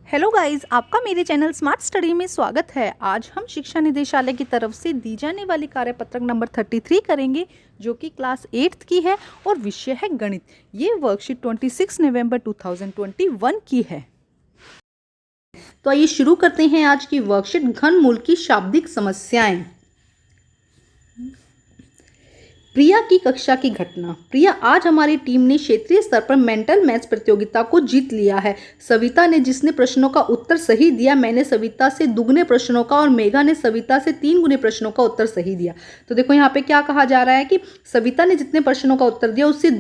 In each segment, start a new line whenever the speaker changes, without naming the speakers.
Hello guys, आपका मेरे channel smart study में स्वागत है। आज हम शिक्षा निदेशालय की तरफ से दी जाने वाली कार्यपत्रक नंबर 33 करेंगे, जो कि क्लास 8th की है और विषय है गणित। ये वर्कशीट 26 नवंबर 2021 की है। तो आइए शुरू करते हैं आज की वर्कशीट। घनमूल की शाब्दिक समस्याएं। प्रिया की कक्षा की घटना। प्रिया, आज हमारी टीम ने क्षेत्रीय स्तर पर मेंटल मैथ्स प्रतियोगिता को जीत लिया है। सविता ने जिसने प्रश्नों का उत्तर सही दिया, मैंने सविता से दुगने प्रश्नों का और मेघा ने सविता से 3 गुने प्रश्नों का उत्तर सही दिया। तो देखो यहाँ पे क्या कहा जा रहा है कि सविता ने जितने प्रश्नों का उत्तर दिया उससे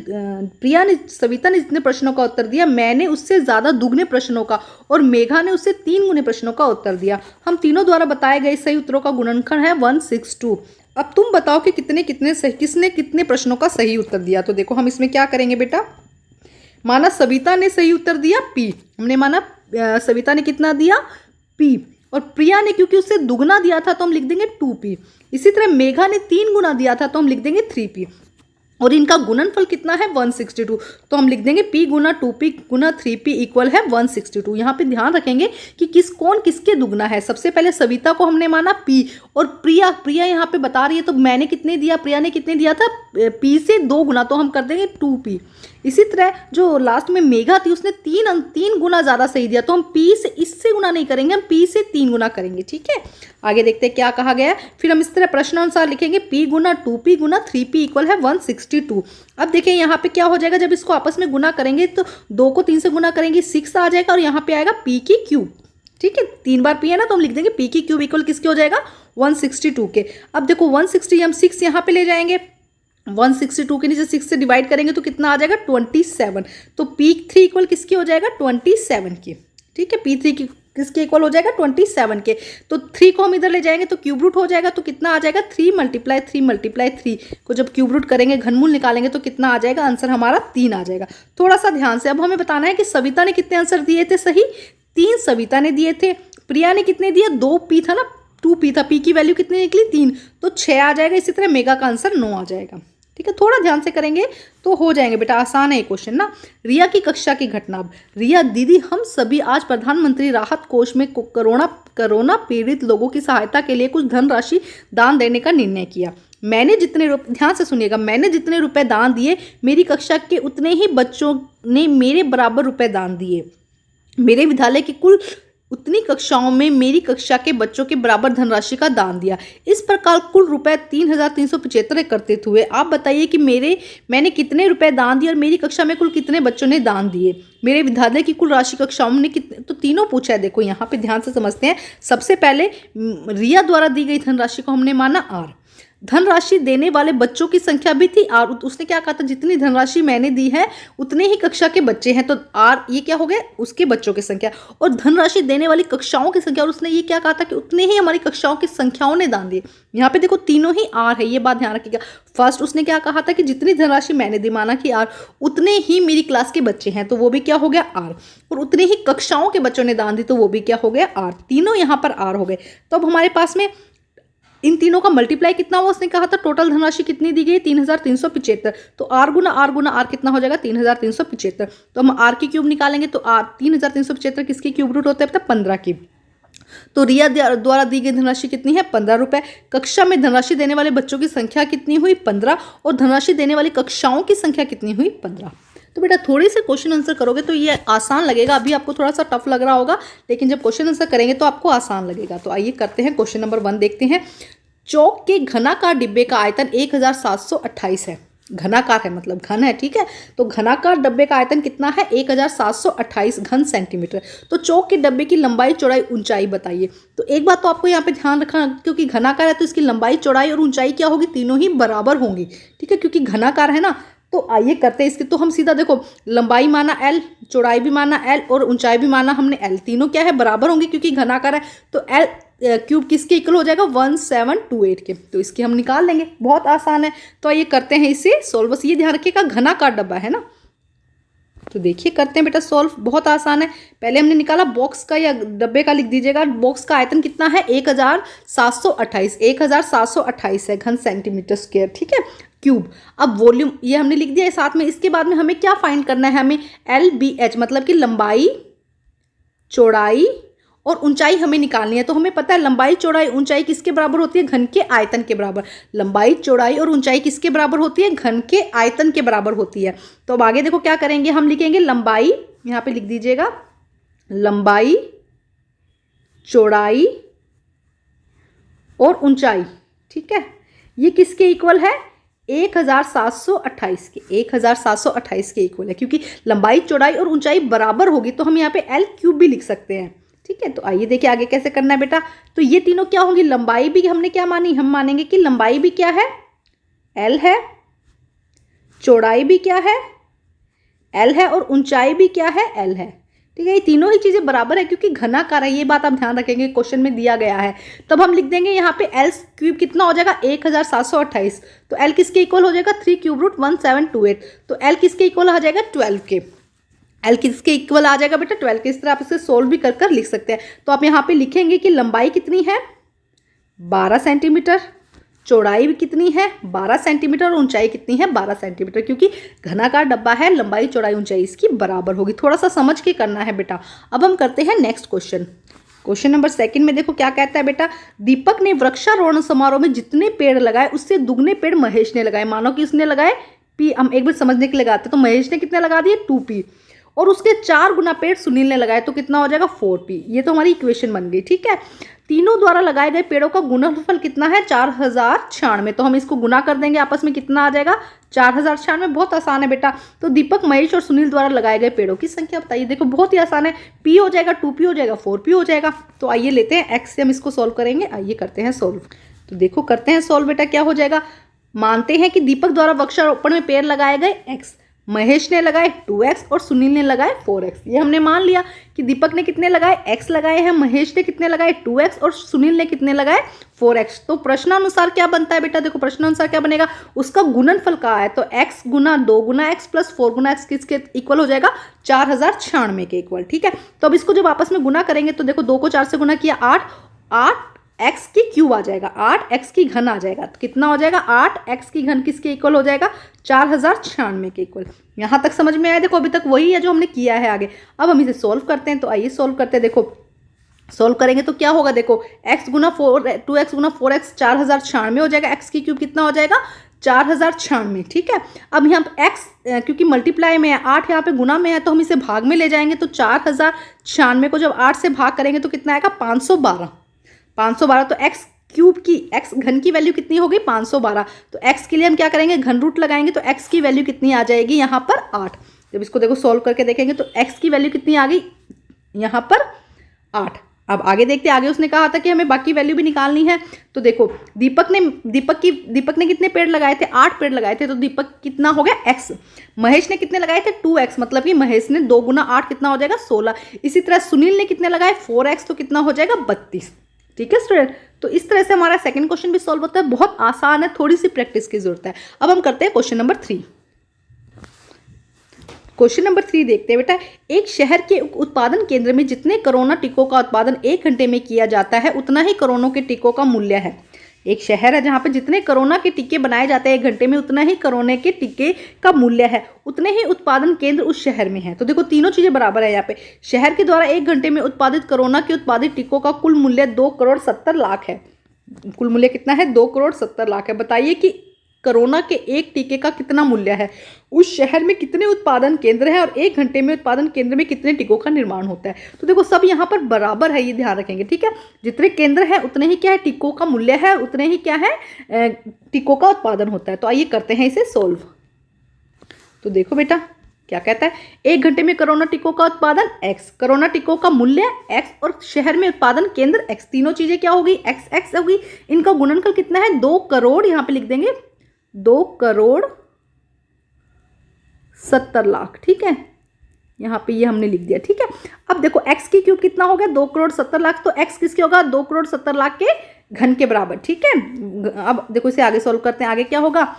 सविता ने जितने प्रश्नों का उत्तर दिया, मैंने उससे ज्यादा दुगने प्रश्नों का और मेघा ने उससे 3 गुने प्रश्नों का उत्तर दिया। हम तीनों द्वारा बताए गए सही उत्तरों का गुणनखंड है 162। अब तुम बताओ कि किसने कितने प्रश्नों का सही उत्तर दिया। तो देखो हम इसमें क्या करेंगे बेटा, माना सविता ने सही उत्तर दिया P, हमने माना सविता ने कितना दिया P, और प्रिया ने क्योंकि उससे दुगना दिया था तो हम लिख देंगे 2P। इसी तरह मेघा ने 3 गुना दिया था तो हम लिख देंगे 3P, और इनका गुणनफल कितना है 162, तो हम लिख देंगे P गुना 2P गुना 3P इक्वल है 162। यहाँ पे ध्यान रखेंगे कि कौन किसके दुगना है। सबसे पहले सविता को हमने माना P, और प्रिया यहाँ पे बता रही है तो मैंने कितने दिया, प्रिया ने कितने दिया था P से 2 गुना, तो हम कर देंगे 2P। इसी तरह जो लास्ट में मेघा थी उसने 3 गुना ज़्यादा सही दिया, तो हम P से इससे गुना नहीं करेंगे, हम P से 3 गुना करेंगे। ठीक है, आगे देखते हैं क्या कहा गया है। फिर हम इस तरह प्रश्नानुसार लिखेंगे P गुना 2P गुना 3P इक्वल है 162। अब देखिए यहाँ पे क्या हो जाएगा, जब इसको आपस में गुना करेंगे तो 2 को 3 से गुना करेंगे 6 आ जाएगा, और यहाँ पे आएगा P की क्यूब। ठीक है, 3 बार P है ना, तो हम लिख देंगे P की क्यूब इक्वल किसके हो जाएगा 162 के। अब देखो 160 हम 6 यहाँ पे ले जाएंगे, 162 के नीचे 6 से डिवाइड करेंगे तो कितना आ जाएगा 27। तो P3 इक्वल किसकी हो जाएगा 27 की। ठीक है, P3 की किसके इक्वल हो जाएगा 27 के। तो 3 को हम इधर ले जाएंगे तो क्यूब रूट हो जाएगा, तो कितना आ जाएगा 3 मल्टीप्लाई 3 को जब क्यूब रूट करेंगे, घनमूल निकालेंगे तो कितना आ जाएगा, आंसर हमारा 3 आ जाएगा। थोड़ा सा ध्यान से अब हमें बताना है कि सविता ने कितने आंसर दिए थे सही, 3 सविता ने दिए थे। प्रिया ने कितने दिए, 2P था ना, 2P था, P की वैल्यू कितनी निकली 3, तो 6 आ जाएगा। इसी तरह मेगा का आंसर 9 आ जाएगा। ठीक है, थोड़ा ध्यान से करेंगे तो हो जाएंगे बेटा, आसान है ये क्वेश्चन ना। रिया की कक्षा की घटना। रिया दीदी, हम सभी आज प्रधानमंत्री राहत कोष में कोरोना पीड़ित लोगों की सहायता के लिए कुछ धनराशि दान देने का निर्णय किया। मैंने जितने रुपए, ध्यान से सुनिएगा, मैंने जितने रुपए दान दिए मेरी कक्षा के उतने ही बच्चों ने मेरे बराबर रुपए दान दिए। मेरे विद्यालय की कुल उतनी कक्षाओं में मेरी कक्षा के बच्चों के बराबर धनराशि का दान दिया। इस प्रकार कुल रुपए 3375 एकत्रित हुए। आप बताइए कि मैंने कितने रुपए दान दिए और मेरी कक्षा में कुल कितने बच्चों ने दान दिए। मेरे विद्यालय की कुल राशि कक्षाओं ने कितने, तो तीनों पूछा है। देखो यहाँ पे ध्यान से समझते हैं। सबसे पहले रिया द्वारा दी गई धनराशि को हमने माना R। धनराशि देने वाले बच्चों की संख्या भी थी R। उसने क्या कहा था, जितनी धनराशि मैंने दी है उतने ही कक्षा के बच्चे हैं, तो R ये क्या हो गया, उसके बच्चों की संख्या, और धनराशि देने वाली कक्षाओं की संख्या, और उसने ये क्या कहा था कि उतने ही हमारी कक्षाओं की संख्याओं ने दान दिए। यहाँ पे देखो तीनों ही R है, ये बात ध्यान रखिएगा। फर्स्ट उसने क्या कहा था कि जितनी धनराशि मैंने दी, माना कि R, उतने ही मेरी क्लास के बच्चे हैं, तो वो भी क्या हो गया R, और उतने ही कक्षाओं के बच्चों ने दान दी, तो वो भी क्या हो गया R। तीनों यहाँ पर R हो गए। तो अब हमारे पास में इन तीनों का मल्टीप्लाई कितना हुआ, उसने कहा था टोटल धनराशि कितनी दी गई 3375, तो R गुना R कितना हो जाएगा 3375। तो हम R की क्यूब निकालेंगे तो R 3375 किसके क्यूब रूट होते हैं 15 की। तो रिया द्वारा दी गई धनराशि कितनी है 15 रुपए। कक्षा में धनराशि देने वाले बच्चों की संख्या कितनी हुई 15, और धनराशि देने वाली कक्षाओं की संख्या कितनी हुई 15। तो बेटा थोड़े से क्वेश्चन आंसर करोगे तो ये आसान लगेगा। अभी आपको थोड़ा सा टफ लग रहा होगा, लेकिन जब क्वेश्चन आंसर करेंगे तो आपको आसान लगेगा। तो आइए करते हैं क्वेश्चन नंबर 1 देखते हैं। चौक के घनाकार डिब्बे का आयतन 1728 है। घनाकार है मतलब घन है, ठीक है। तो घनाकार डब्बे का आयतन कितना है 1728 घन सेंटीमीटर। तो चौक के डब्बे की लंबाई चौड़ाई ऊंचाई बताइए। तो एक बात तो आपको यहाँ पे ध्यान रखना, क्योंकि घनाकार है तो इसकी लंबाई चौड़ाई और ऊंचाई क्या होगी, तीनों ही बराबर होंगी। ठीक है, क्योंकि घनाकार है ना। तो आइए करते हैं इसके। तो हम सीधा देखो, लंबाई माना L, चौड़ाई भी माना L और ऊंचाई भी माना हमने L, तीनों क्या है बराबर होंगे, क्योंकि घनाकार है। तो L क्यूब किसके इक्वल हो जाएगा 1728 के। तो इसके हम निकाल लेंगे, बहुत आसान है। तो आइए करते हैं इसे सॉल्व। बस ये ध्यान रखिएगा घनाकार डब्बा है ना। तो देखिए करते हैं बेटा सॉल्व, बहुत आसान है। पहले हमने निकाला बॉक्स का या डब्बे का, लिख दीजिएगा। बॉक्स का आयतन कितना है 1728 है घन सेंटीमीटर स्क्वायर। ठीक है, क्यूब। अब वॉल्यूम ये हमने लिख दिया है साथ में। इसके बाद में हमें क्या फाइंड करना है, हमें LBH मतलब कि लंबाई चौड़ाई और ऊंचाई हमें निकालनी है। तो हमें पता है लंबाई चौड़ाई ऊंचाई किसके बराबर होती है, घन के आयतन के बराबर। लंबाई चौड़ाई और ऊंचाई किसके बराबर होती है, घन के आयतन के बराबर होती है। तो अब आगे देखो क्या करेंगे, हम लिखेंगे लंबाई, यहाँ पे लिख दीजिएगा लंबाई चौड़ाई और ऊंचाई, ठीक है, ये किसके इक्वल है, 1728 के, 1728 के इक्वल है। क्योंकि लंबाई चौड़ाई और ऊंचाई बराबर होगी तो हम यहाँ पे एल क्यूब भी लिख सकते हैं, ठीक है। तो आइए देखिए आगे कैसे करना है बेटा। तो ये तीनों क्या होंगी, लंबाई भी हमने क्या मानी, हम मानेंगे कि लंबाई भी क्या है, एल है, चौड़ाई भी क्या है, एल है, और ऊंचाई भी क्या है, एल है, ठीक है। ये तीनों ही चीजें बराबर है क्योंकि घनाकार है, ये बात आप ध्यान रखेंगे, क्वेश्चन में दिया गया है। तब हम लिख देंगे यहाँ पे एल क्यूब कितना हो जाएगा, 1728। तो एल किसके इक्वल हो जाएगा, 3 क्यूब रूट 1728। तो एल किसके इक्वल आ जाएगा, 12 के। एल किसके इक्वल आ जाएगा बेटा, 12 के। इस तरह आप इसे सोल्व भी कर लिख सकते हैं। तो आप यहाँ पे लिखेंगे कि लंबाई कितनी है, 12 सेंटीमीटर, चौड़ाई भी कितनी है, 12 सेंटीमीटर, और ऊंचाई कितनी है, 12 सेंटीमीटर। क्योंकि घनाकार डब्बा है, लंबाई चौड़ाई ऊंचाई इसकी बराबर होगी। थोड़ा सा समझ के करना है बेटा। अब हम करते हैं नेक्स्ट क्वेश्चन। क्वेश्चन नंबर 2 में देखो क्या कहता है बेटा, दीपक ने वृक्षारोपण समारोह में जितने पेड़ लगाए उससे दुगने पेड़ महेश ने लगाए। मानो कि उसने लगाए पी, हम एक बार समझने के लिए लगाते, तो महेश ने कितने लगा दिए, 2p, और उसके 4 गुना पेड़ सुनील ने लगाए, तो कितना हो जाएगा, 4p। ये तो हमारी इक्वेशन बन गई, ठीक है। तीनों द्वारा लगाए गए पेड़ों का गुणनफल कितना है, 4096। तो हम इसको गुना कर देंगे आपस में, कितना आ जाएगा, 4096। बहुत आसान है बेटा। तो दीपक, महेश और सुनील द्वारा लगाए गए पेड़ों की संख्या बताइए। देखो बहुत ही आसान है, p हो जाएगा, 2p हो जाएगा, 4p हो जाएगा। तो आइए लेते हैं x से हम इसको सॉल्व करेंगे। आइए करते हैं सॉल्व। तो देखो करते हैं सॉल्व बेटा, क्या हो जाएगा। मानते हैं कि दीपक द्वारा वृक्षारोपण में पेड़ लगाए गए x, महेश ने लगाए 2x और सुनील ने लगाए 4x। ये हमने मान लिया कि दीपक ने कितने लगाए, x लगाए हैं, महेश ने कितने लगाए, 2x, और सुनील ने कितने लगाए, 4x। तो प्रश्नानुसार क्या बनता है बेटा, देखो प्रश्नानुसार क्या बनेगा, उसका गुणनफल कहा है, तो x गुना 2 गुना x प्लस 4 गुना x किसके इक्वल हो जाएगा, 4096 के इक्वल, ठीक है। तो अब इसको जब आपस में गुना करेंगे तो देखो 2 को 4 से गुना किया, 8 एक्स की क्यूब आ जाएगा, 8 एक्स की घन आ जाएगा। तो कितना हो जाएगा, 8 एक्स की घन किसके इक्वल हो जाएगा, 4096 के इक्वल। यहाँ तक समझ में आया। देखो अभी तक वही है जो हमने किया है आगे। अब हम इसे सोल्व करते हैं। तो आइए सोल्व करते हैं। देखो सोल्व करेंगे तो क्या होगा, देखो x गुना 2x गुना 4x 4096 हो जाएगा। x की क्यूब कितना हो जाएगा, 4096, ठीक है। अब यहाँ पे x क्योंकि मल्टीप्लाई में है, 8 यहाँ पे गुना में है, तो हम इसे भाग में ले जाएंगे। तो 4096 को जब 8 से भाग करेंगे तो कितना आएगा, 512। तो x क्यूब की, x घन की वैल्यू कितनी होगी, 512। तो x के लिए हम क्या करेंगे, घन रूट लगाएंगे। तो x की वैल्यू कितनी आ जाएगी यहाँ पर, 8। जब इसको देखो सोल्व करके देखेंगे तो x की वैल्यू कितनी आ गई यहाँ पर, 8। अब आगे देखते हैं। आगे उसने कहा था कि हमें बाकी वैल्यू भी निकालनी है। तो देखो दीपक ने कितने पेड़ लगाए थे, 8 पेड़ लगाए थे। तो दीपक कितना हो गया, x। महेश ने कितने लगाए थे, 2x, मतलब कि महेश ने 2 गुना 8 कितना हो जाएगा, 16। इसी तरह सुनील ने कितने लगाए, 4x, तो कितना हो जाएगा, 32, ठीक है स्टूडेंट। तो इस तरह से हमारा सेकंड क्वेश्चन भी सॉल्व होता है। बहुत आसान है, थोड़ी सी प्रैक्टिस की जरूरत है। अब हम करते हैं क्वेश्चन नंबर 3। क्वेश्चन नंबर 3 देखते हैं बेटा। एक शहर के उत्पादन केंद्र में जितने कोरोना टीकों का उत्पादन 1 घंटे में किया जाता है उतना ही कोरोना के टीकों का मूल्य है। एक शहर है जहां पे जितने कोरोना के टीके बनाए जाते हैं 1 घंटे में, उतना ही कोरोना के टीके का मूल्य है। उतने ही उत्पादन केंद्र उस शहर में है। तो देखो तीनों चीजें बराबर है यहाँ पे। शहर के द्वारा 1 घंटे में उत्पादित कोरोना के उत्पादित टीकों का कुल मूल्य 2,70,00,000 है। कुल मूल्य कितना है, 2,70,00,000 है। बताइए कि कोरोना के एक टीके का कितना मूल्य है, उस शहर में कितने उत्पादन केंद्र हैं और 1 घंटे में उत्पादन केंद्र में कितने टीकों का निर्माण होता है। तो देखो सब यहाँ पर बराबर है, ये ध्यान रखेंगे, ठीक है। जितने केंद्र है उतने ही क्या है, टीकों का मूल्य है, उतने ही क्या है, टीकों का उत्पादन होता है। तो आइए करते हैं इसे सोल्व। तो देखो बेटा क्या कहता है, 1 घंटे में कोरोना टीकों का उत्पादन x, कोरोना टीकों का मूल्य x और शहर में उत्पादन केंद्र x। तीनों चीजें क्या होगी, x होगी। इनका गुणनफल कितना है, 2 करोड़, यहाँ पे लिख देंगे 2,70,00,000, ठीक है। यहाँ पे ये हमने लिख दिया, ठीक है। अब देखो x की क्यूब कितना हो गया, 2,70,00,000। तो x किसके होगा, 2,70,00,000 के घन के बराबर, ठीक है। अब देखो इसे आगे सोल्व करते हैं। आगे क्या होगा,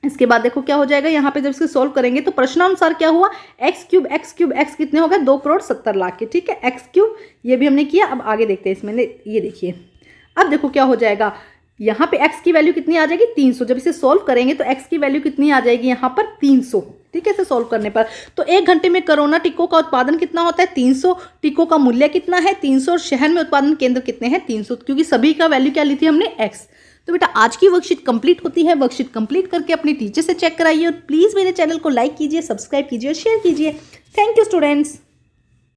इसके बाद देखो क्या हो जाएगा, यहाँ पे जब इसको सोल्व करेंगे तो प्रश्नानुसार क्या हुआ, x कितने हो गए, 2,70,00,000 के, ठीक है। x क्यूब ये भी हमने किया। अब आगे देखते हैं इसमें, ये देखिए अब देखो क्या हो जाएगा, यहाँ पे x की वैल्यू कितनी आ जाएगी, 300। जब इसे सोल्व करेंगे तो x की वैल्यू कितनी आ जाएगी यहाँ पर, 300, ठीक है, इसे सॉल्व करने पर। तो 1 घंटे में कोरोना टीकों का उत्पादन कितना होता है? 300। टीकों का मूल्य कितना है? 300। और शहर में उत्पादन केंद्र कितने हैं? 300, क्योंकि सभी का वैल्यू क्या ली थी हमने? x। तो बेटा आज की वर्कशीट कंप्लीट होती है। वर्कशीट कंप्लीट करके अपने टीचर से चेक कराइए और प्लीज़ मेरे चैनल को लाइक कीजिए, सब्सक्राइब कीजिए और शेयर कीजिए। Thank you students.